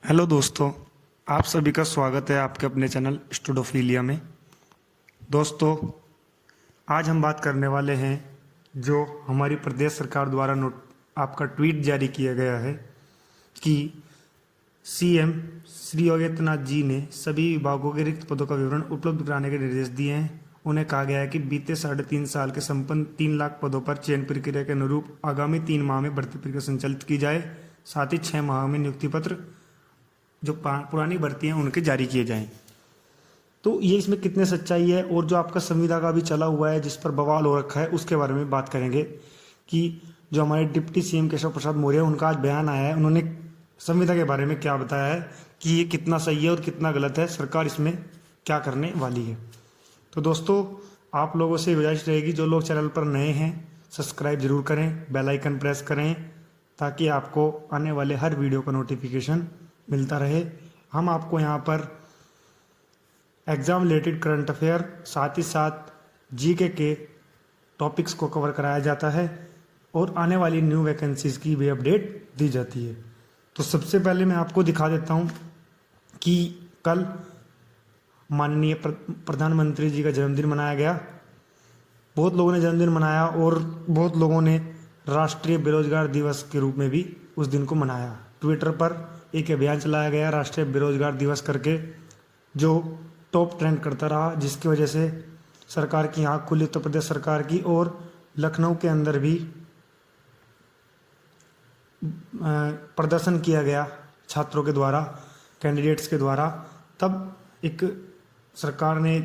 Hello दोस्तों, आप सभी का स्वागत है आपके अपने चैनल स्टूडोफिलिया में। दोस्तों, आज हम बात करने वाले हैं जो हमारी प्रदेश सरकार द्वारा आपका ट्वीट जारी किया गया है कि सीएम श्री योगी आदित्यनाथ जी ने सभी विभागों के रिक्त पदों का विवरण उपलब्ध कराने के निर्देश दिए हैं। उन्हें कहा गया है कि बीते 3.5 साल के संपन्न 3 लाख पदों पर चयन प्रक्रिया के अनुरूप आगामी 3 माह में भर्ती प्रक्रिया संचालित की जाए। साथ ही 6 माह में नियुक्ति पत्र जो पुरानी भर्ती हैं उनके जारी किए जाएं। तो ये इसमें कितने सच्चाई है और जो आपका संविदा का भी चला हुआ है जिस पर बवाल हो रखा है उसके बारे में बात करेंगे कि जो हमारे डिप्टी सीएम केशव प्रसाद मौर्य उनका आज बयान आया है, उन्होंने संविदा के बारे में क्या बताया है कि ये कितना सही है और कितना गलत है, सरकार इसमें क्या करने वाली है। तो दोस्तों, आप लोगों से गुजारिश रहेगी जो लोग चैनल पर नए हैं सब्सक्राइब जरूर करें, बेल आइकन प्रेस करें ताकि आपको आने वाले हर वीडियो का नोटिफिकेशन मिलता रहे। हम आपको यहाँ पर एग्ज़ाम रिलेटेड करंट अफेयर साथ ही साथ जीके के टॉपिक्स को कवर कराया जाता है और आने वाली न्यू वैकेंसीज़ की भी अपडेट दी जाती है। तो सबसे पहले मैं आपको दिखा देता हूँ कि कल माननीय प्रधानमंत्री जी का जन्मदिन मनाया गया। बहुत लोगों ने जन्मदिन मनाया और बहुत लोगों ने राष्ट्रीय बेरोजगार दिवस के रूप में भी उस दिन को मनाया। ट्विटर पर एक अभियान चलाया गया राष्ट्रीय बेरोजगार दिवस करके, जो टॉप ट्रेंड करता रहा, जिसकी वजह से सरकार की आँख खुली उत्तर प्रदेश सरकार की। और लखनऊ के अंदर भी प्रदर्शन किया गया छात्रों के द्वारा, कैंडिडेट्स के द्वारा। तब एक सरकार ने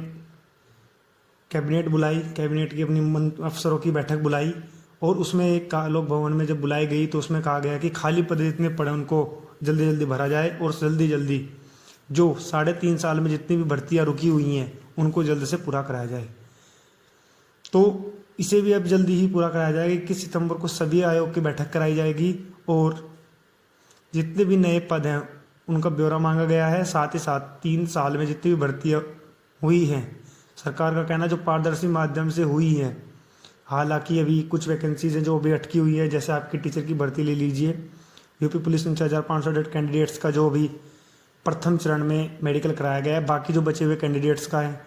कैबिनेट बुलाई, कैबिनेट की अपनी अफसरों की बैठक बुलाई और उसमें एक लोक भवन में जब बुलाई गई तो उसमें कहा गया कि खाली पद जितने पड़े उनको जल्दी जल्दी भरा जाए और जल्दी जल्दी जो 3.5 साल में जितनी भी भर्तियां रुकी हुई हैं उनको जल्द से पूरा कराया जाए। तो इसे भी अब जल्दी ही पूरा कराया जाएगा। 21 सितंबर को सभी आयोग की बैठक कराई जाएगी और जितने भी नए पद हैं उनका ब्यौरा मांगा गया है। साथ ही साथ 3 साल में जितनी भी भर्तियाँ हुई हैं, सरकार का कहना जो पारदर्शी माध्यम से हुई है। हालांकि अभी कुछ वैकेंसीज हैं जो अभी अटकी हुई है, जैसे आपकी टीचर की भर्ती ले लीजिए। यूपी पुलिस में 6,500 कैंडिडेट्स का जो अभी प्रथम चरण में मेडिकल कराया गया है, बाकी जो बचे हुए कैंडिडेट्स का है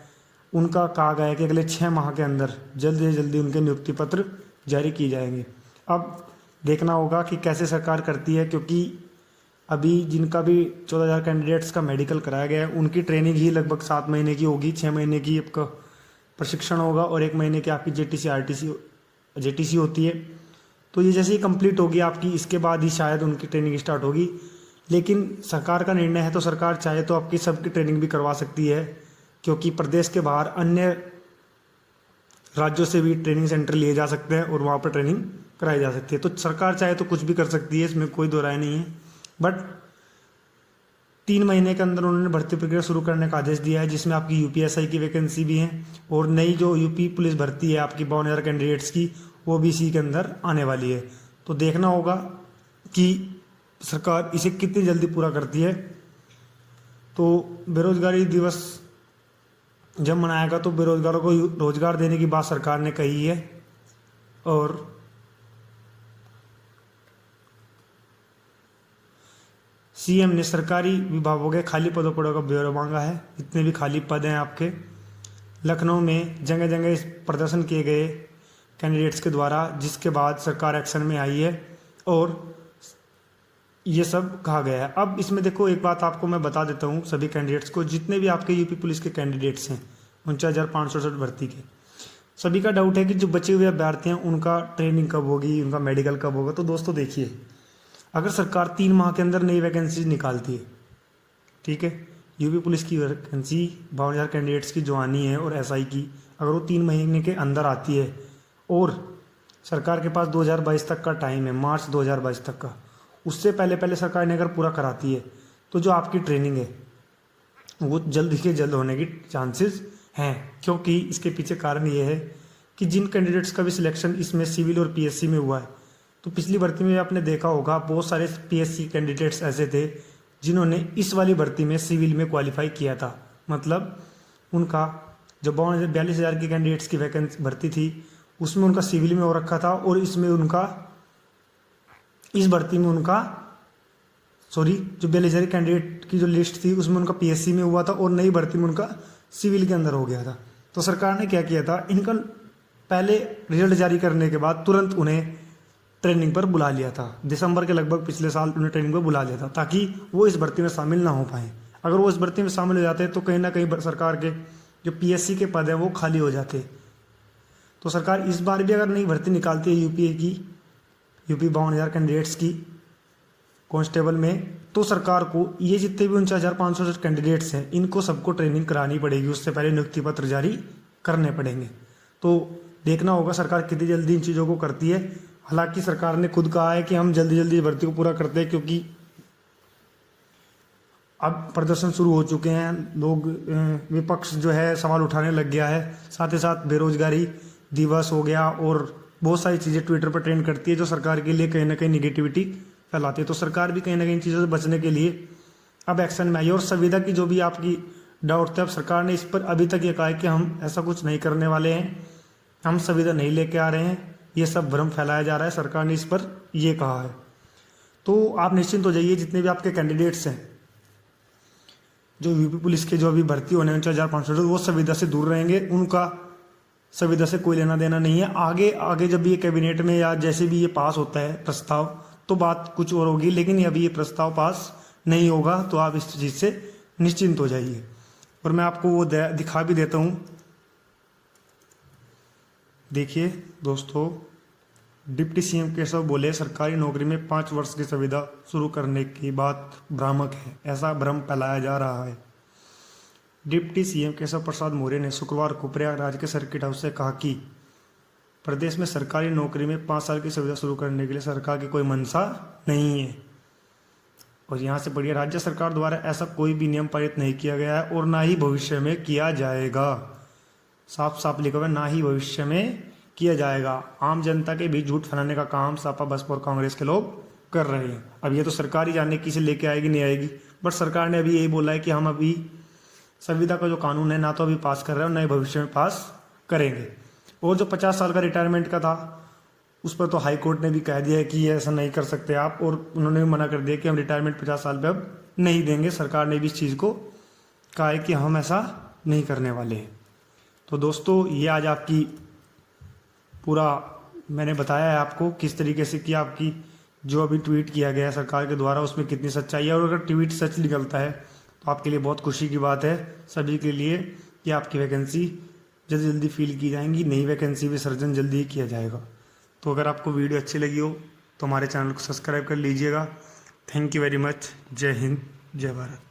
उनका कहा गया है कि अगले 6 माह के अंदर जल्दी से जल्दी उनके नियुक्ति पत्र जारी किए जाएंगे। अब देखना होगा कि कैसे सरकार करती है, क्योंकि अभी जिनका भी 14,000 कैंडिडेट्स का मेडिकल कराया गया है उनकी ट्रेनिंग ही लगभग 7 महीने की होगी। 6 महीने की आपका प्रशिक्षण होगा और 1 महीने की आपकी जेटीसी होती है। तो ये जैसे ही कंप्लीट होगी आपकी, इसके बाद ही शायद उनकी ट्रेनिंग स्टार्ट होगी। लेकिन सरकार का निर्णय है तो सरकार चाहे तो आपकी सबकी ट्रेनिंग भी करवा सकती है, क्योंकि प्रदेश के बाहर अन्य राज्यों से भी ट्रेनिंग सेंटर लिए जा सकते हैं और वहाँ पर ट्रेनिंग कराई जा सकती है। तो सरकार चाहे तो कुछ भी कर सकती है, इसमें कोई दो राय नहीं है। बट 3 महीने के अंदर उन्होंने भर्ती प्रक्रिया शुरू करने का आदेश दिया है, जिसमें आपकी यूपीएसआई की वैकेंसी भी है और नई जो यूपी पुलिस भर्ती है आपकी 52,000 कैंडिडेट्स की, वो भी इसी के अंदर आने वाली है। तो देखना होगा कि सरकार इसे कितनी जल्दी पूरा करती है। तो बेरोजगारी दिवस जब मनाएगा तो बेरोजगारों को रोजगार देने की बात सरकार ने कही है और सीएम ने सरकारी विभागों के खाली पदों का ब्यौरा मांगा है। जितने भी खाली पद हैं आपके, लखनऊ में जगह जगह इस प्रदर्शन किए गए कैंडिडेट्स के द्वारा, जिसके बाद सरकार एक्शन में आई है और ये सब कहा गया है। अब इसमें देखो, एक बात आपको मैं बता देता हूँ सभी कैंडिडेट्स को, जितने भी आपके यूपी पुलिस के कैंडिडेट्स हैं 49,568 भर्ती के, सभी का डाउट है कि जो बचे हुए अभ्यर्थी हैं उनका ट्रेनिंग कब होगी, उनका मेडिकल कब होगा। तो दोस्तों देखिए, अगर सरकार 3 माह के अंदर नई वैकेंसी निकालती है, ठीक है, यूपी पुलिस की वैकेंसी 52,000 कैंडिडेट्स की जो आनी है और एसआई की, अगर वो 3 महीने के अंदर आती है और सरकार के पास 2022 तक का टाइम है, मार्च 2022 तक का, उससे पहले पहले सरकार ने अगर पूरा कराती है तो जो आपकी ट्रेनिंग है वो जल्द से जल्द होने की चांसेस हैं। क्योंकि इसके पीछे कारण ये है कि जिन कैंडिडेट्स का भी सिलेक्शन इसमें सिविल और पीएससी में हुआ है, तो पिछली भर्ती में आपने देखा होगा बहुत सारे पीएससी कैंडिडेट्स ऐसे थे जिन्होंने इस वाली भर्ती में सिविल में क्वालिफाई किया था। मतलब उनका जो 42,000 की कैंडिडेट्स की वैकेंसी भर्ती थी उसमें उनका सिविल में हो रखा था और इसमें उनका इस भर्ती में उनका सॉरी जो बेरोजगारी कैंडिडेट की जो लिस्ट थी उसमें उनका पीएससी में हुआ था और नई भर्ती में उनका सिविल के अंदर हो गया था। तो सरकार ने क्या किया था, इनका पहले रिजल्ट जारी करने के बाद तुरंत उन्हें ट्रेनिंग पर बुला लिया था। दिसंबर के लगभग पिछले साल उन्हें ट्रेनिंग पर बुला लिया था ताकि वो इस भर्ती में शामिल ना हो पाए। अगर वो इस भर्ती में शामिल हो जाते तो कहीं ना कहीं सरकार के जो पीएससी के पद हैं वो खाली हो जाते। तो सरकार इस बार भी अगर नई भर्ती निकालती है यूपी 52,000 कैंडिडेट्स की कांस्टेबल में, तो सरकार को ये जितने भी 49,500 कैंडिडेट्स हैं इनको सबको ट्रेनिंग करानी पड़ेगी, उससे पहले नियुक्ति पत्र जारी करने पड़ेंगे। तो देखना होगा सरकार कितनी जल्दी इन चीज़ों को करती है। हालांकि सरकार ने खुद कहा है कि हम जल्दी जल्दी भर्ती को पूरा करते हैं, क्योंकि अब प्रदर्शन शुरू हो चुके हैं, लोग विपक्ष जो है सवाल उठाने लग गया है। साथ ही साथ बेरोजगारी दिवस हो गया और बहुत सारी चीज़ें ट्विटर पर ट्रेंड करती है जो सरकार के लिए कहीं ना कहीं निगेटिविटी फैलाती है। तो सरकार भी कहीं ना कहीं इन चीज़ों से बचने के लिए अब एक्शन में आई। और संविदा की जो भी आपकी डाउट थे, अब सरकार ने इस पर अभी तक ये कहा है कि हम ऐसा कुछ नहीं करने वाले हैं, हम संविदा नहीं लेके आ रहे हैं, ये सब भ्रम फैलाया जा रहा है, सरकार ने इस पर ये कहा है। तो आप निश्चिंत हो जाइए, जितने भी आपके कैंडिडेट्स हैं जो यूपी पुलिस के जो अभी भर्ती होने 49,500 वो संविदा से दूर रहेंगे, उनका संविदा से कोई लेना देना नहीं है। आगे जब भी ये कैबिनेट में या जैसे भी ये पास होता है प्रस्ताव तो बात कुछ और होगी, लेकिन अभी ये प्रस्ताव पास नहीं होगा, तो आप इस चीज़ से निश्चिंत हो जाइए। और मैं आपको वो दिखा भी देता हूँ। देखिए दोस्तों, डिप्टी सीएम केशव बोले सरकारी नौकरी में 5 वर्ष की सुविधा शुरू करने की बात भ्रामक है, ऐसा भ्रम फैलाया जा रहा है। डिप्टी सीएम केशव प्रसाद मौर्य ने शुक्रवार को प्रयागराज के सर्किट हाउस से कहा कि प्रदेश में सरकारी नौकरी में 5 साल की सुविधा शुरू करने के लिए सरकार की कोई मंशा नहीं है। और यहाँ से पढ़िए, राज्य सरकार द्वारा ऐसा कोई भी नियम पारित नहीं किया गया है और ना ही भविष्य में किया जाएगा। साफ साफ लिखा हुआ है, ना ही भविष्य में किया जाएगा। आम जनता के बीच झूठ फैलाने का काम सपा बसपा और कांग्रेस के लोग कर रहे हैं। अब ये तो सरकार ही जाने किसे लेके आएगी नहीं आएगी, बट सरकार ने अभी यही बोला है कि हम अभी संविदा का जो कानून है ना तो अभी पास कर रहे हैं और ना ही भविष्य में पास करेंगे। और जो 50 साल का रिटायरमेंट का था उस पर तो हाई कोर्ट ने भी कह दिया है कि ऐसा नहीं कर सकते आप, और उन्होंने भी मना कर दिया कि हम रिटायरमेंट 50 साल पे अब नहीं देंगे। सरकार ने भी इस चीज़ को कहा है कि हम ऐसा नहीं करने वाले हैं। तो दोस्तों, ये आज आपकी पूरा मैंने बताया है आपको किस तरीके से कि आपकी जो अभी ट्वीट किया गया है सरकार के द्वारा उसमें कितनी सच्चाई है। और अगर ट्वीट सच निकलता है तो आपके लिए बहुत खुशी की बात है सभी के लिए कि आपकी वैकेंसी जल्दी जल्दी फिल की जाएंगी, नई वैकेंसी भी सर्जन जल्दी ही किया जाएगा। तो अगर आपको वीडियो अच्छी लगी हो तो हमारे चैनल को सब्सक्राइब कर लीजिएगा। Thank you very much. जय हिंद, जय भारत।